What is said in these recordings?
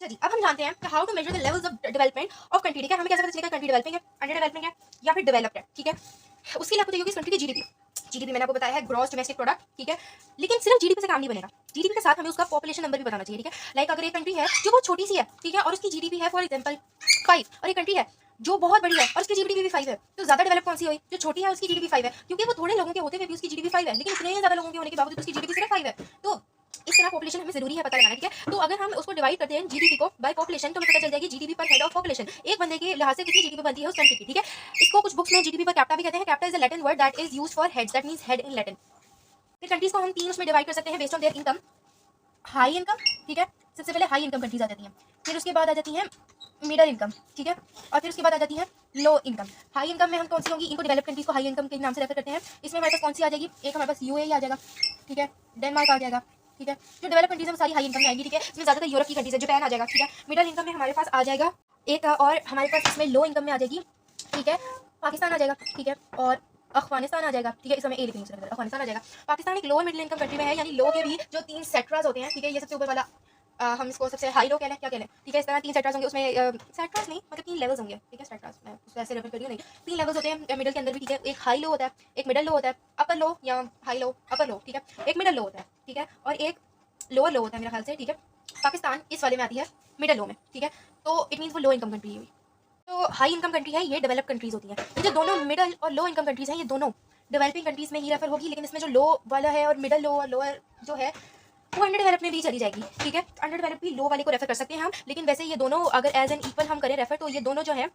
चलिए अब हम जानते हैं कि how to measure the levels of development of country. ठीक है, हमें कैसे पता चलेगा कंट्री डेवलपिंग है, अंडर डेवलपिंग है या फिर डेवलप्ड है। ठीक है, उसके लिए आपको चाहिए होगी इस कंट्री की जीडीपी। जीडीपी मैंने आपको बताया है ग्रॉस डोमेस्टिक प्रोडक्ट। ठीक है, लेकिन सिर्फ जीडीपी से काम नहीं बनेगा, जीडीपी के साथ हमें उसका पॉपुलेशन नंबर भी बताना चाहिए। ठीक है, लाइक अगर एक कंट्री है जो बहुत छोटी सी है, ठीक है, और उसकी जीडीपी है फॉर एग्जाम्पल 5, और एक कंट्री है जो बहुत बड़ी है और उसकी जीडीपी भी 5 है, तो ज्यादा डेवलप कौन सी हुई? जो छोटी है उसकी जीडीपी 5 है, क्योंकि वो थोड़े लोगों के होते हुए भी उसकी जीडीपी 5 है, लेकिन इतने ज्यादा लोगों के होने के बावजूद उसकी जीडीपी सिर्फ 5 है। तो इस तरह पॉपुलेशन हमें जरूरी है पता लगाना। ठीक है, तो अगर हम उसको डिवाइड करते हैं जीडीपी को बाय पॉपुलेशन, तो हमें पता चल जाएगी जीडीपी पर हेड ऑफ पॉपुलेशन एक बंदे के लिहाज से कितनी जीडीपी बनती है उस कंट्री की। ठीक है, इसको कुछ बुक्स में जीडीपी पर कैप्टा भी कहते हैं। Capita is a Latin word that is used for heads, that means head in Latin. फिर कंट्रीज को हम 3 उसमें डिवाइड कर सकते हैं based on their income. High income, ठीक है, सबसे पहले हाई इनकम कंट्रीज आ जाती हैं, फिर उसके बाद आ जाती हैं मिडिल इनकम। ठीक है, और फिर उसके बाद आ जाती है लो इनकम। हाई इनकम में हम कौन सी होंगी? इनको डेवलप्ड कंट्रीज को हाई इनकम के नाम से रेफर करते हैं। इसमें हमारे पास कौन सी आ जाएगी? एक हमारे पास यूएई आ जाएगा, ठीक है, डेनमार्क आ जाएगा। ठीक है, जो डेवलप कंट्रीज है वो सारी हाई इनकम में आएगी। ठीक है, इसमें ज्यादातर यूरोप की कंट्रीज है, जापान आ जाएगा। ठीक है, मिडिल इनकम में हमारे पास आ जाएगा एक, और हमारे पास इसमें लो इनकम में आ जाएगी, ठीक है, पाकिस्तान आ जाएगा। ठीक है, और अफगानिस्तान आ जाएगा। ठीक है, इस समय ए लिखनी है, अफगानिस्तान आ जाएगा। पाकिस्तान एक लोअर मिडिल इनकम कंट्री में है, यानी लो के भी जो 3 सेक्टर्स होते हैं, ठीक है, ये सबसे ऊपर वाला हम इसको सबसे हाई लो कह लें, क्या कह लें। ठीक है, इस तरह 3 सेक्टर्स होंगे, उसमें सेक्टर्स नहीं मतलब 3 लेवल्स होंगे। ठीक है, सेक्टर्स मैं उसको ऐसे रेफर कर रही हूँ, नहीं 3 लेवल्स होते हैं मिडिल के अंदर भी। ठीक है, एक हाई लो होता है, एक मिडिल लो होता है, अपर लो या हाई लो, अपर लो। ठीक है, एक मिडिल लो होता है, ठीक है, और एक लोअर लो होता है मेरे ख्याल से। ठीक है, पाकिस्तान इस वाले में आती है मिडिल लो में। ठीक है, तो इट मीन्स वो लो इनकम कंट्री हुई। तो हाई इनकम कंट्री है, ये डेवलप कंट्रीज होती हैं। तो जो दोनों मिडिल और लो इनकम कंट्रीज हैं, ये दोनों डेवलपिंग कंट्रीज में ही रेफर होगी, लेकिन इसमें जो लो वाला है और मिडिल लो और लोअर जो है वो अंडर डेवलप में भी चली जाएगी। ठीक है, अंडर डेवलप भी लो वाले को रेफर कर सकते हैं हम, लेकिन वैसे ये दोनों अगर एज एन इक्वल हम करें रेफर, तो ये दोनों जो है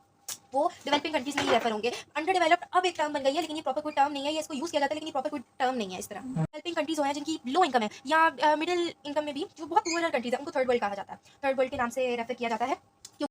वो डेवलपिंग कंट्रीज में ही रेफर होंगे। अंडर डेवलप्ड अब एक टर्म बन गई है, लेकिन ये प्रॉपर कोई टर्म नहीं है, ये इसको यूज किया जाता है लेकिन ये प्रॉपर कोई टर्म नहीं है। इस तरह डेवलपिंग कंट्रीज हो हैं जिनकी लो इनकम है या मिडिल इनकम में भी जो बहुत पुअर कंट्रीज है, उनको थर्ड वर्ल्ड कहा जाता है, थर्ड वर्ल्ड के नाम से रेफर किया जाता है।